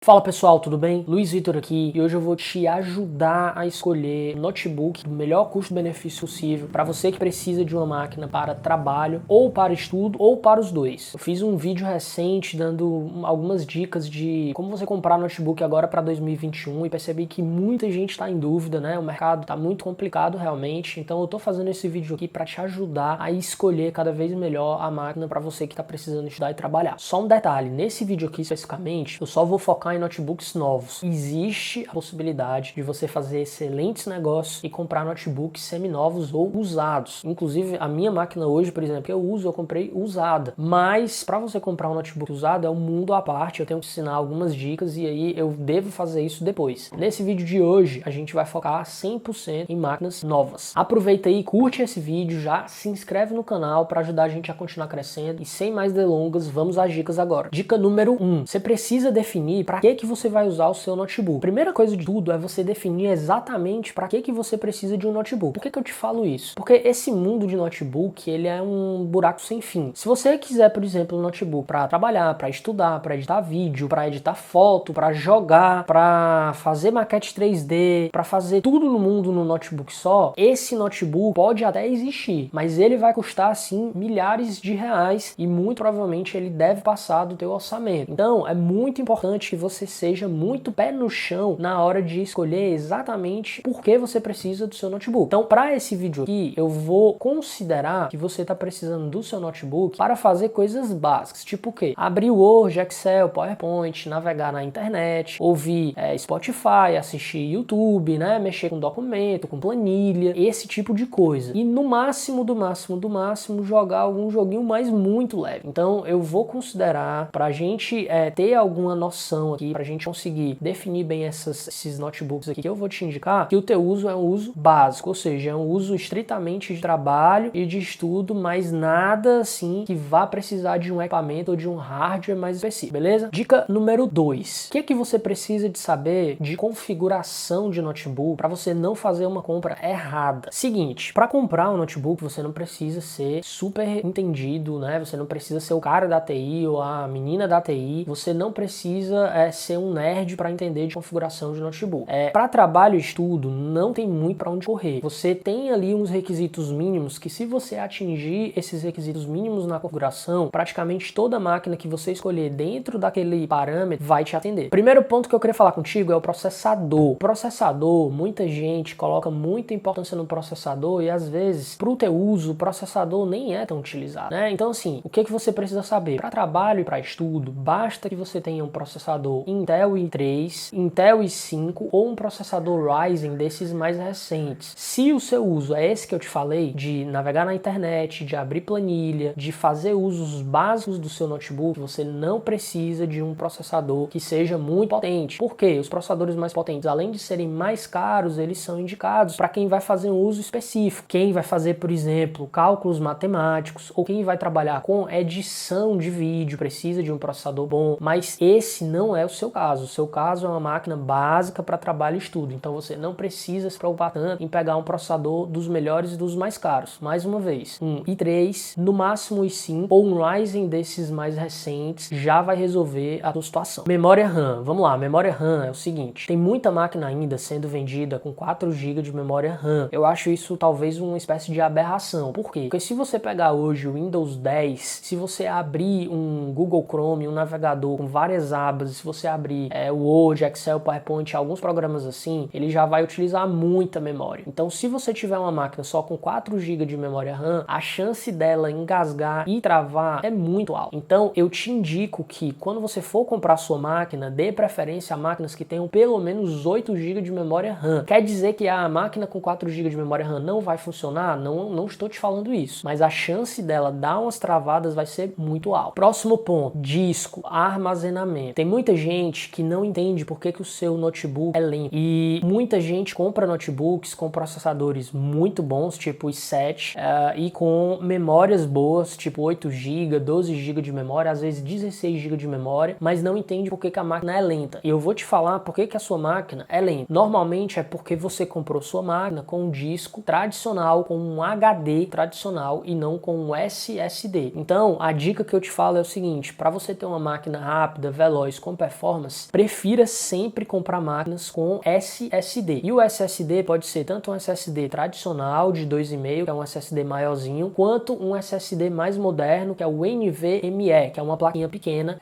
Fala pessoal, tudo bem? Luiz Vitor aqui e hoje eu vou te ajudar a escolher um notebook do melhor custo-benefício possível para você que precisa de uma máquina para trabalho ou para estudo ou para os dois. Eu fiz um vídeo recente dando algumas dicas de como você comprar notebook agora para 2021 e percebi que muita gente está em dúvida, né? O mercado está muito complicado realmente, então eu tô fazendo esse vídeo aqui para te ajudar a escolher cada vez melhor a máquina para você que está precisando estudar e trabalhar. Só um detalhe, nesse vídeo aqui especificamente, eu só vou focar em notebooks novos. Existe a possibilidade de você fazer excelentes negócios e comprar notebooks seminovos ou usados. Inclusive, a minha máquina hoje, por exemplo, que eu uso, eu comprei usada. Mas, para você comprar um notebook usado, é um mundo à parte. Eu tenho que ensinar algumas dicas e aí eu devo fazer isso depois. Nesse vídeo de hoje, a gente vai focar 100% em máquinas novas. Aproveita aí, curte esse vídeo, já se inscreve no canal para ajudar a gente a continuar crescendo. E sem mais delongas, vamos às dicas agora. Dica número 1. Você precisa definir para que você vai usar o seu notebook. Primeira coisa de tudo é você definir exatamente para que você precisa de um notebook. Por que eu te falo isso? Porque esse mundo de notebook, ele é um buraco sem fim. Se você quiser, por exemplo, um notebook para trabalhar, para estudar, para editar vídeo, para editar foto, para jogar, para fazer maquete 3D, para fazer tudo no mundo no notebook só, esse notebook pode até existir, mas ele vai custar assim milhares de reais e muito provavelmente ele deve passar do teu orçamento. Então, é muito importante que você seja muito pé no chão na hora de escolher exatamente por que você precisa do seu notebook. Então, para esse vídeo aqui, eu vou considerar que você está precisando do seu notebook para fazer coisas básicas, tipo o quê? Abrir o Word, Excel, PowerPoint, navegar na internet, ouvir Spotify, assistir YouTube, né? Mexer com documento, com planilha, esse tipo de coisa. E no máximo, jogar algum joguinho, mas muito leve. Então, eu vou considerar, para a gente ter alguma noção aqui, pra gente conseguir definir bem esses notebooks aqui que eu vou te indicar, que o teu uso é um uso básico, ou seja, é um uso estritamente de trabalho e de estudo, mas nada assim que vá precisar de um equipamento ou de um hardware mais específico, beleza? Dica número 2. O que é que você precisa de saber de configuração de notebook para você não fazer uma compra errada? Seguinte, para comprar um notebook você não precisa ser super entendido, né? Você não precisa ser o cara da TI ou a menina da TI, você não precisa ser um nerd para entender de configuração de notebook. Para trabalho e estudo, não tem muito para onde correr. Você tem ali uns requisitos mínimos que, se você atingir esses requisitos mínimos na configuração, praticamente toda máquina que você escolher dentro daquele parâmetro vai te atender. Primeiro ponto que eu queria falar contigo é o processador. O processador, muita gente coloca muita importância no processador e às vezes, para o teu uso, o processador nem é tão utilizado, né? Então, assim, o que você precisa saber? Para trabalho e para estudo, basta que você tenha um processador Intel i3, Intel i5 ou um processador Ryzen desses mais recentes. Se o seu uso é esse que eu te falei, de navegar na internet, de abrir planilha, de fazer usos básicos do seu notebook, você não precisa de um processador que seja muito potente. Por quê? Os processadores mais potentes, além de serem mais caros, eles são indicados para quem vai fazer um uso específico. Quem vai fazer, por exemplo, cálculos matemáticos ou quem vai trabalhar com edição de vídeo, precisa de um processador bom, mas esse não é o seu caso. O seu caso é uma máquina básica para trabalho e estudo, então você não precisa se preocupar tanto em pegar um processador dos melhores e dos mais caros. Mais uma vez, um i3, no máximo i5 ou um Ryzen desses mais recentes já vai resolver a sua situação. Memória RAM, vamos lá, memória RAM é o seguinte, tem muita máquina ainda sendo vendida com 4 GB de memória RAM. Eu acho isso talvez uma espécie de aberração. Por quê? Porque se você pegar hoje o Windows 10, se você abrir um Google Chrome, um navegador com várias abas, se você abrir o Word, Excel, PowerPoint, alguns programas assim, ele já vai utilizar muita memória. Então, se você tiver uma máquina só com 4 GB de memória RAM, a chance dela engasgar e travar é muito alta. Então, eu te indico que quando você for comprar sua máquina, dê preferência a máquinas que tenham pelo menos 8 GB de memória RAM. Quer dizer que a máquina com 4 GB de memória RAM não vai funcionar? Não estou te falando isso, mas a chance dela dar umas travadas vai ser muito alta. Próximo ponto, disco, armazenamento. Tem muita gente que não entende por que o seu notebook é lento. E muita gente compra notebooks com processadores muito bons, tipo o i7, e com memórias boas, tipo 8 GB, 12 GB de memória, às vezes 16 GB de memória, mas não entende por que a máquina é lenta. E eu vou te falar por que a sua máquina é lenta. Normalmente é porque você comprou sua máquina com um disco tradicional, com um HD tradicional e não com um SSD. Então, a dica que eu te falo é o seguinte, para você ter uma máquina rápida, veloz, com performance, performance, prefira sempre comprar máquinas com SSD. E o SSD pode ser tanto um SSD tradicional de 2,5, que é um SSD maiorzinho, quanto um SSD mais moderno, que é o NVMe, que é uma plaquinha pequena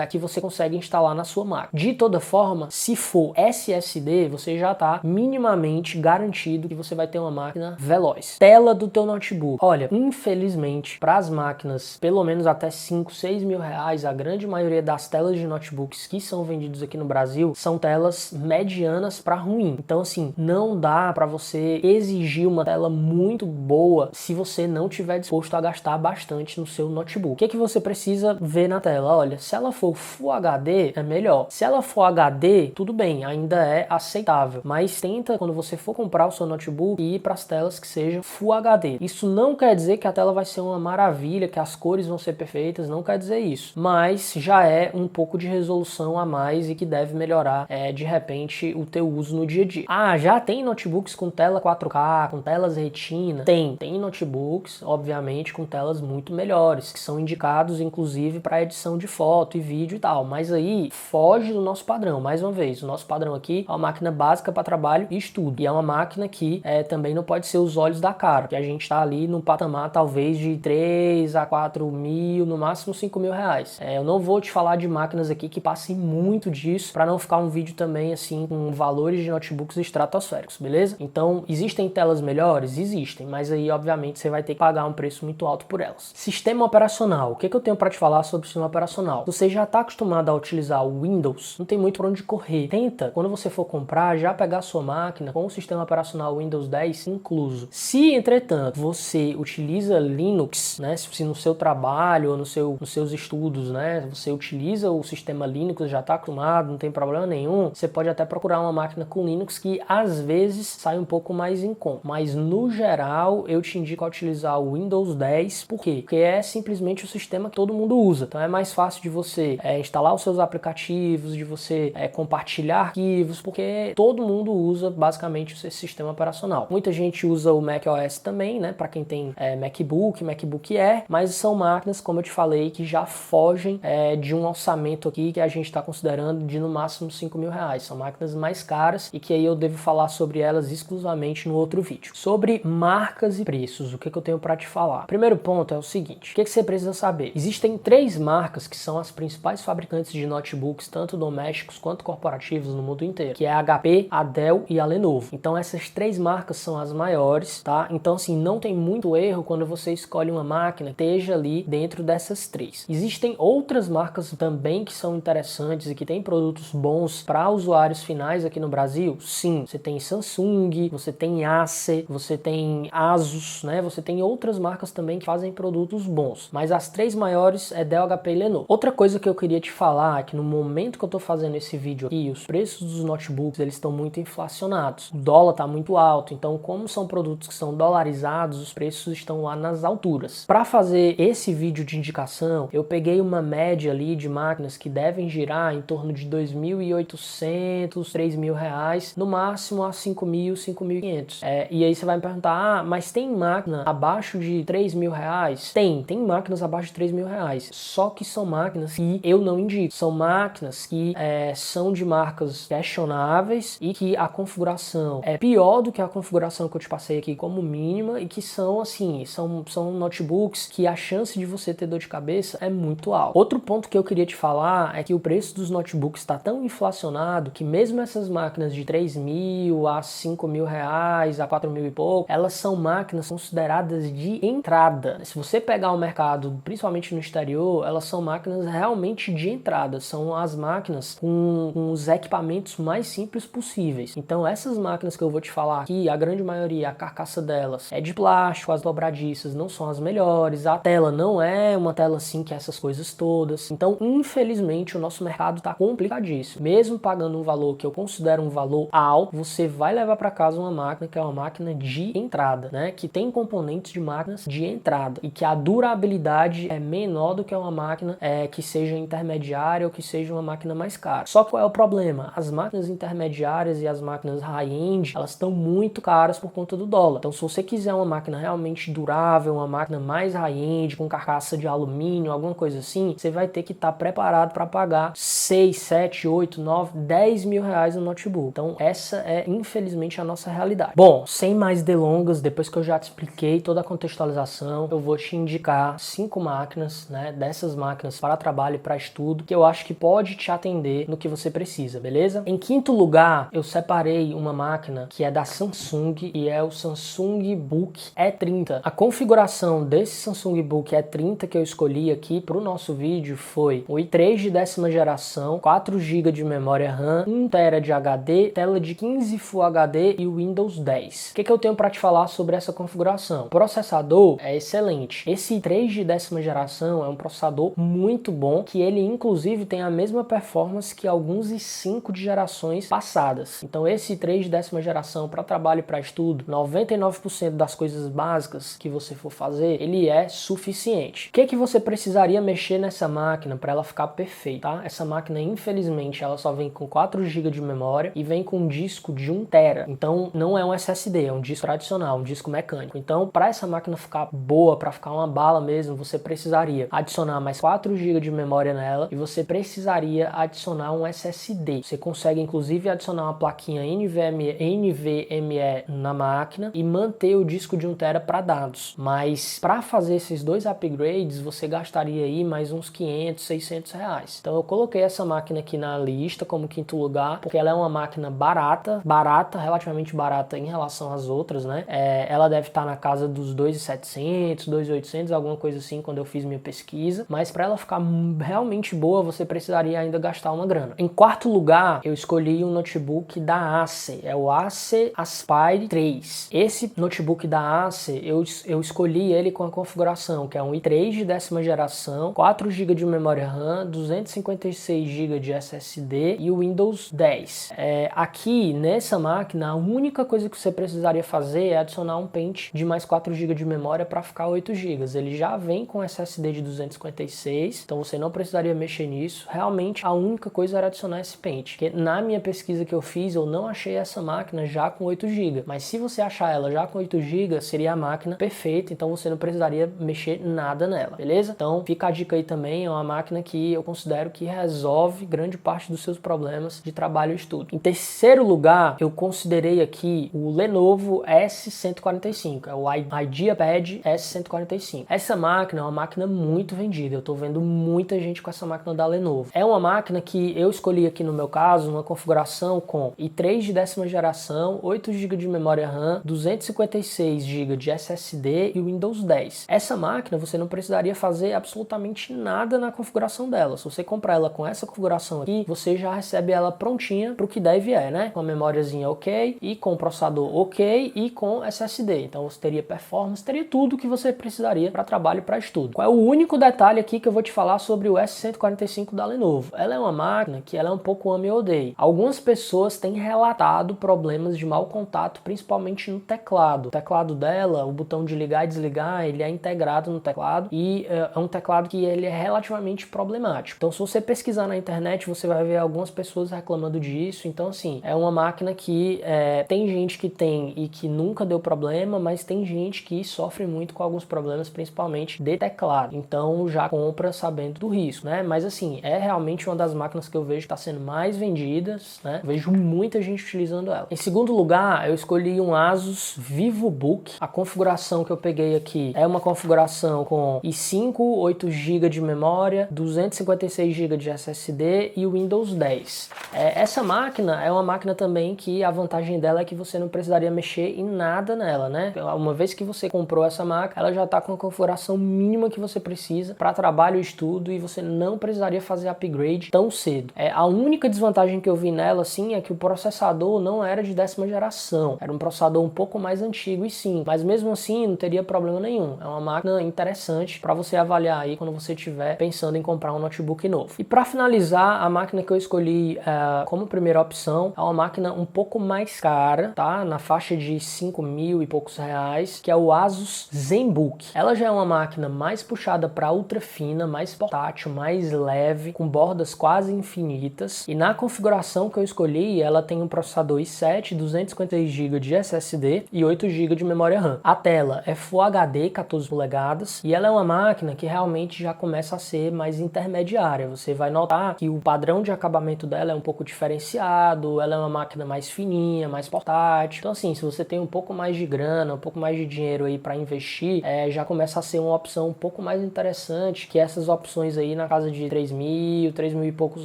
que você consegue instalar na sua máquina. De toda forma, se for SSD, você já está minimamente garantido que você vai ter uma máquina veloz. Tela do teu notebook. Olha, infelizmente, para as máquinas, pelo menos até 5, 6 mil reais, a grande maioria das telas de notebooks que são vendidos aqui no Brasil são telas medianas para ruim. Então, assim, não dá para você exigir uma tela muito boa se você não tiver disposto a gastar bastante no seu notebook. O que é que você precisa ver na tela? Olha, se ela for Full HD, é melhor. Se ela for HD, tudo bem, ainda é aceitável. Mas tenta, quando você for comprar o seu notebook, ir para as telas que sejam Full HD. Isso não quer dizer que a tela vai ser uma maravilha, que as cores vão ser perfeitas, não quer dizer isso. Mas já é um pouco de resolução a mais e que deve melhorar, de repente, o teu uso no dia a dia. Ah, já tem notebooks com tela 4K, com telas retina? Tem notebooks, obviamente, com telas muito melhores, que são indicados, inclusive, para edição de foto e vídeo e tal. Mas aí, foge do nosso padrão. Mais uma vez, o nosso padrão aqui é uma máquina básica para trabalho e estudo. E é uma máquina que também não pode ser os olhos da cara, que a gente está ali num patamar, talvez, de 3 a 4 mil, no máximo 5 mil reais. Eu não vou te falar de máquinas aqui que passem muito disso, para não ficar um vídeo também, assim, com valores de notebooks estratosféricos, beleza? Então, existem telas melhores? Existem, mas aí, obviamente, você vai ter que pagar um preço muito alto por elas. Sistema operacional. O que eu tenho para te falar sobre o sistema operacional? Você já está acostumado a utilizar o Windows, não tem muito para onde correr. Tenta, quando você for comprar, já pegar a sua máquina com o sistema operacional Windows 10 incluso. Se, entretanto, você utiliza Linux, né, se no seu trabalho ou nos seus estudos, né, você utiliza o sistema Linux, já está acostumado, não tem problema nenhum, você pode até procurar uma máquina com Linux que às vezes sai um pouco mais em conta. Mas no geral, eu te indico a utilizar o Windows 10, por quê? Porque é simplesmente o sistema que todo mundo usa. Então é mais fácil de você instalar os seus aplicativos, de você compartilhar arquivos, porque todo mundo usa basicamente esse sistema operacional. Muita gente usa o macOS também, né, para quem tem MacBook Air, mas são máquinas, como eu te falei, que já fogem de um orçamento aqui que a gente está considerando de no máximo 5 mil reais. São máquinas mais caras e que aí eu devo falar sobre elas exclusivamente no outro vídeo. Sobre marcas e preços, o que eu tenho para te falar? Primeiro ponto é o seguinte, o que você precisa saber? Existem 3 marcas que são as principais fabricantes de notebooks, tanto domésticos quanto corporativos no mundo inteiro, que é a HP, a Dell e a Lenovo. Então essas 3 marcas são as maiores, tá? Então assim, não tem muito erro quando você escolhe uma máquina que esteja ali dentro dessas 3. Existem outras marcas também que são interessantes e que têm produtos bons para usuários finais aqui no Brasil? Sim, você tem Samsung, você tem Acer, você tem Asus, né? Você tem outras marcas também que fazem produtos bons, mas as 3 maiores é Dell, HP e Lenovo. Outra coisa que eu queria te falar é que no momento que eu tô fazendo esse vídeo aqui, os preços dos notebooks, eles estão muito inflacionados. O dólar tá muito alto, então como são produtos que são dolarizados, os preços estão lá nas alturas. Para fazer esse vídeo de indicação, eu peguei uma média ali de máquinas que devem girar em torno de 2.800, 3 mil reais, no máximo a 5 mil, 5.500. E aí você vai me perguntar, mas tem máquina abaixo de 3 mil reais? Tem máquinas abaixo de 3 mil reais, só que são máquinas que eu não indico. São máquinas que são de marcas questionáveis e que a configuração é pior do que a configuração que eu te passei aqui como mínima e que são assim, são notebooks que a chance de você ter dor de cabeça é muito alta. Outro ponto que eu queria te falar é que o preço dos notebooks está tão inflacionado que mesmo essas máquinas de 3 mil a 5 mil reais, a 4 mil e pouco, elas são máquinas consideradas de entrada. Se você pegar o mercado, principalmente no exterior, elas são máquinas realmente de entrada. São as máquinas com os equipamentos mais simples possíveis. Então essas máquinas que eu vou te falar aqui, a grande maioria, a carcaça delas é de plástico, as dobradiças não são as melhores, a tela não é uma tela assim que essas coisas todas. Então, infelizmente, o nosso mercado tá complicadíssimo. Mesmo pagando um valor que eu considero um valor alto, você vai levar para casa uma máquina que é uma máquina de entrada, né? Que tem componentes de máquinas de entrada e que a durabilidade é menor do que uma máquina que seja intermediária ou que seja uma máquina mais cara. Só que qual é o problema? As máquinas intermediárias e as máquinas high-end, elas estão muito caras por conta do dólar. Então, se você quiser uma máquina realmente durável, uma máquina mais high-end, com carcaça de alumínio, alguma coisa assim, você vai ter que estar preparado para pagar gastar 6, 7, 8, 9, 10 mil reais no notebook. Então essa é infelizmente a nossa realidade. Bom, sem mais delongas, depois que eu já te expliquei toda a contextualização, eu vou te indicar 5 máquinas, né, dessas máquinas para trabalho e para estudo, que eu acho que pode te atender no que você precisa, beleza? Em quinto lugar, eu separei uma máquina que é da Samsung e é o Samsung Book E30. A configuração desse Samsung Book E30 que eu escolhi aqui para o nosso vídeo foi o i3 de 10ª geração, 4 GB de memória RAM, 1 TB de HD, tela de 15 Full HD e o Windows 10. O que eu tenho para te falar sobre essa configuração? O processador é excelente. Esse i3 de 10ª geração é um processador muito bom, que ele inclusive tem a mesma performance que alguns i5 de gerações passadas. Então esse i3 de 10ª geração para trabalho e para estudo, 99% das coisas básicas que você for fazer, ele é suficiente. O que você precisaria mexer nessa máquina para ela ficar perfeita, tá? Essa máquina, infelizmente, ela só vem com 4 GB de memória e vem com um disco de 1 TB. Então não é um SSD, é um disco tradicional, um disco mecânico. Então, para essa máquina ficar boa, para ficar uma bala mesmo, você precisaria adicionar mais 4 GB de memória nela e você precisaria adicionar um SSD. Você consegue inclusive adicionar uma plaquinha NVMe na máquina e manter o disco de 1 TB para dados. Mas para fazer esses dois upgrades, você gastaria aí mais uns 500, 600 reais. Então eu coloquei essa máquina aqui na lista como quinto lugar, porque ela é uma máquina barata, relativamente barata em relação às outras, né? Ela deve estar na casa dos 2.700, 2.800, alguma coisa assim, quando eu fiz minha pesquisa. Mas para ela ficar realmente boa, você precisaria ainda gastar uma grana. Em quarto lugar, eu escolhi um notebook da Acer, é o Acer Aspire 3. Esse notebook da Acer, eu escolhi ele com a configuração, que é um i3 de 10ª geração, 4 GB de memória RAM, 256 GB de SSD e o Windows 10. Aqui, nessa máquina, a única coisa que você precisaria fazer é adicionar um pente de mais 4 GB de memória para ficar 8 GB. Ele já vem com SSD de 256, então você não precisaria mexer nisso. Realmente, a única coisa era adicionar esse pente. Porque na minha pesquisa que eu fiz, eu não achei essa máquina já com 8 GB. Mas se você achar ela já com 8 GB, seria a máquina perfeita, então você não precisaria mexer nada nela, beleza? Então fica a dica aí também, é uma máquina que eu considero que resolve grande parte dos seus problemas de trabalho e estudo. Em terceiro lugar, eu considerei aqui o Lenovo S145, é o IdeaPad S145. Essa máquina é uma máquina muito vendida, eu tô vendo muita gente com essa máquina da Lenovo. É uma máquina que eu escolhi aqui no meu caso, uma configuração com i3 de 10ª geração, 8 GB de memória RAM, 256 GB de SSD e o Windows 10. Essa máquina você não precisaria fazer absolutamente nada na configuração dela. Se você comprar ela com essa configuração aqui, você já recebe ela prontinha para o que deve né? Com a memóriazinha ok, e com o processador ok, e com SSD. Então você teria performance, teria tudo que você precisaria para trabalho e para estudo. Qual é o único detalhe aqui que eu vou te falar sobre o S145 da Lenovo? Ela é uma máquina que ela é um pouco ame ou odeie. Algumas pessoas têm relatado problemas de mau contato, principalmente no teclado. O teclado dela, o botão de ligar e desligar, ele é integrado no teclado e é um teclado que ele é relativamente problemático. Então se você pesquisar na internet, você vai ver algumas pessoas reclamando disso. Então assim, é uma máquina que tem gente que tem e que nunca deu problema, mas tem gente que sofre muito com alguns problemas, principalmente de teclado. Então já compra sabendo do risco, né? Mas assim, é realmente uma das máquinas que eu vejo que está sendo mais vendidas, né? Vejo muita gente utilizando ela. Em segundo lugar, eu escolhi um Asus VivoBook. A configuração que eu peguei aqui é uma configuração com i5, 8 GB de memória, 256 GB de SSD e o Windows 10. Essa máquina é uma máquina também que a vantagem dela é que você não precisaria mexer em nada nela, né? Uma vez que você comprou essa máquina, ela já está com a configuração mínima que você precisa para trabalho e estudo e você não precisaria fazer upgrade tão cedo. A única desvantagem que eu vi nela, assim, é que o processador não era de 10ª geração. Era um processador um pouco mais antigo e sim, mas mesmo assim não teria problema nenhum. É uma máquina interessante para você avaliar aí quando você estiver pensando em comprar um notebook novo. E para finalizar, a máquina que eu escolhi como primeira opção é uma máquina um pouco mais cara, tá? Na faixa de 5.000 e poucos reais, que é o Asus ZenBook. Ela já é uma máquina mais puxada para ultra fina, mais portátil, mais leve, com bordas quase infinitas. E na configuração que eu escolhi, ela tem um processador i7, 256 GB de SSD e 8 GB de memória RAM. A tela é Full HD, 14 polegadas, e ela é uma máquina que realmente já começa a ser mais intermediária. Você vai notar que o padrão de acabamento dela é um pouco diferenciado, ela é uma máquina mais fininha, mais portátil. Então assim, se você tem um pouco mais de grana, um pouco mais de dinheiro aí para investir, já começa a ser uma opção um pouco mais interessante que essas opções aí na casa de 3 mil e poucos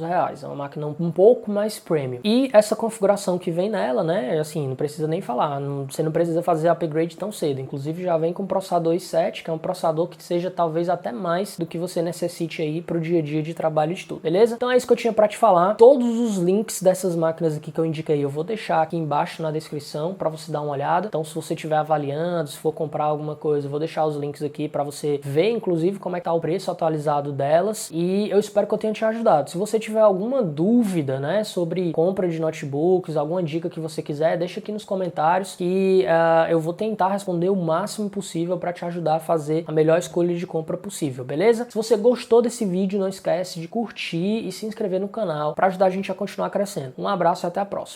reais. É uma máquina um pouco mais premium. E essa configuração que vem nela, né, assim, não precisa nem falar, você não precisa fazer upgrade tão cedo. Inclusive já vem com processador i7, que é um processador que seja talvez até mais do que você necessite aí pro dia a dia de trabalho e estudo, beleza? Então é isso que eu tinha para te falar. Todos os links dessas máquinas aqui que eu indiquei eu vou deixar aqui embaixo na descrição para você dar uma olhada. Então se você estiver avaliando, se for comprar alguma coisa, eu vou deixar os links aqui para você ver, inclusive, como é que tá o preço atualizado delas. E eu espero que eu tenha te ajudado. Se você tiver alguma dúvida, né, sobre compra de notebooks, alguma dica que você quiser, deixa aqui nos comentários que eu vou tentar responder o máximo possível para te ajudar a fazer a melhor escolha de compra possível, beleza? Se você gostou desse vídeo, não esquece de curtir e se inscrever no canal para ajudar a gente a continuar crescendo. Um abraço e até a próxima.